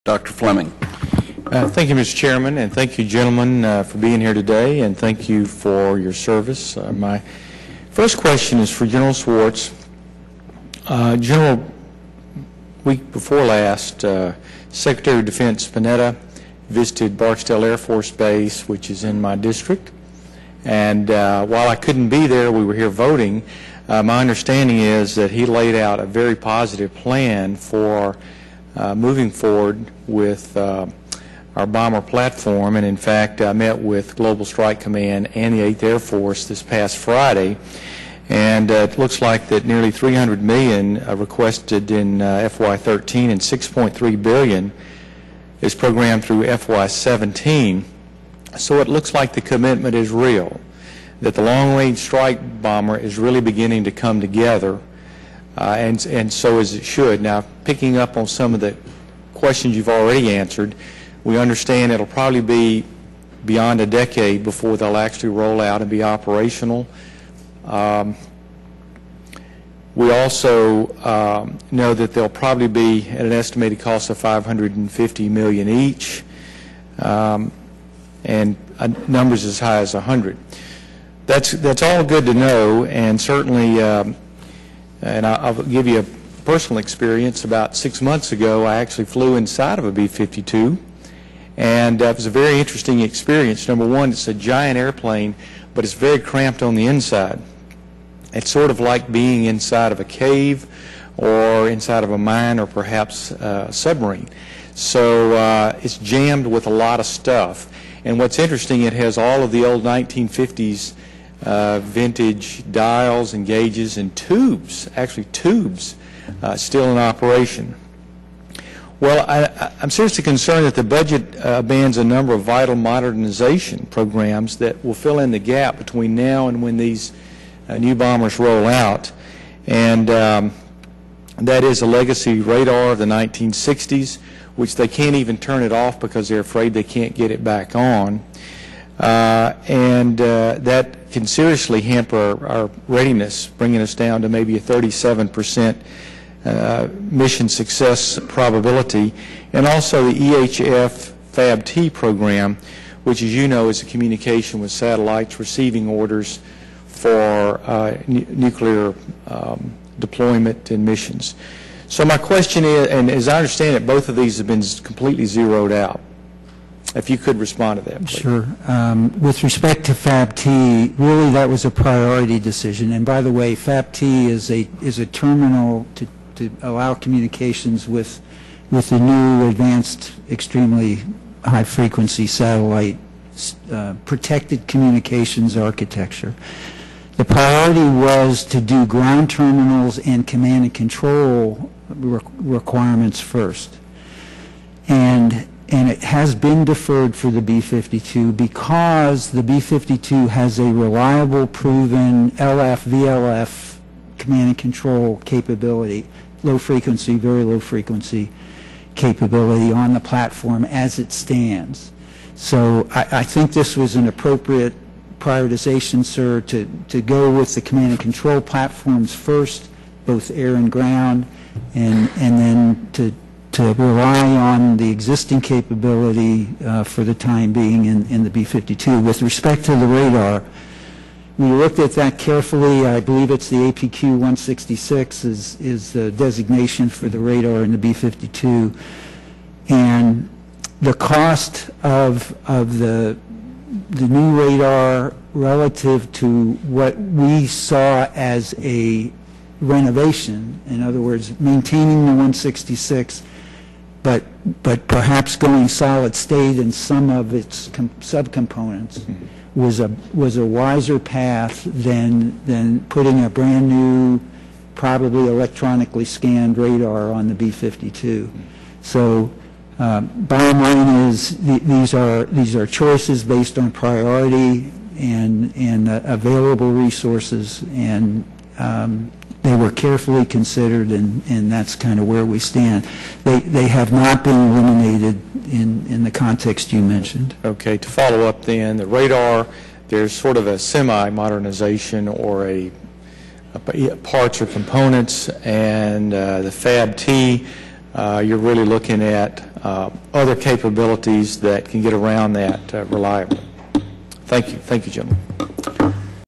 Dr. Fleming. Thank you, Mr. Chairman, and thank you, gentlemen, for being here today, and thank you for your service. My first question is for General Schwartz. General, week before last, Secretary of Defense Panetta visited Barksdale Air Force Base, which is in my district, and while I couldn't be there, we were here voting. My understanding is that he laid out a very positive plan for moving forward with our bomber platform, and in fact I met with Global Strike Command and the 8th Air Force this past Friday, and it looks like that nearly $300 million requested in FY13 and $6.3 billion is programmed through FY17. So it looks like the commitment is real, that the long-range strike bomber is really beginning to come together, and so as it should. Now, picking up on some of the questions you've already answered, we understand it'll probably be beyond a decade before they'll actually roll out and be operational. We also know that they'll probably be at an estimated cost of $550 million each, and numbers as high as 100. That's all good to know, and certainly, and I'll give you a personal experience. About 6 months ago, I actually flew inside of a B-52, and it was a very interesting experience. Number one, it's a giant airplane, but it's very cramped on the inside. It's sort of like being inside of a cave or inside of a mine or perhaps a submarine. So it's jammed with a lot of stuff. And what's interesting, it has all of the old 1950s vintage dials and gauges and tubes, actually tubes, still in operation. Well, I'm seriously concerned that the budget bans a number of vital modernization programs that will fill in the gap between now and when these new bombers roll out, and that is a legacy radar of the 1960s, which they can't even turn it off because they're afraid they can't get it back on, and that can seriously hamper our readiness, bringing us down to maybe a 37% mission success probability. And also the EHF FAB-T program, which, as you know, is a communication with satellites receiving orders for nuclear deployment and missions. So my question is, and as I understand it, both of these have been completely zeroed out. If you could respond to that, please. Sure. With respect to FAB-T, really that was a priority decision. And by the way, FAB-T is a terminal to allow communications with the new advanced, extremely high-frequency satellite protected communications architecture. The priority was to do ground terminals and command and control requirements first. And it has been deferred for the B-52 because the B-52 has a reliable, proven LF, VLF command and control capability, low frequency, very low frequency capability on the platform as it stands. So I think this was an appropriate prioritization, sir, to go with the command and control platforms first, both air and ground, and then to rely on the existing capability for the time being in the B-52. With respect to the radar, we looked at that carefully. I believe it's the APQ-166 is the designation for the radar in the B-52, and the cost of the new radar relative to what we saw as a renovation, in other words, maintaining the 166, but perhaps going solid state in some of its subcomponents, was a wiser path than putting a brand new, probably electronically scanned radar on the B-52. So bottom line is these are choices based on priority and available resources, and they were carefully considered, and that's kind of where we stand. They have not been eliminated in the context you mentioned. Okay, to follow up then, the radar, there's sort of a semi-modernization or a parts or components, and the FAB-T, you're really looking at other capabilities that can get around that reliably. Thank you. Thank you, gentlemen.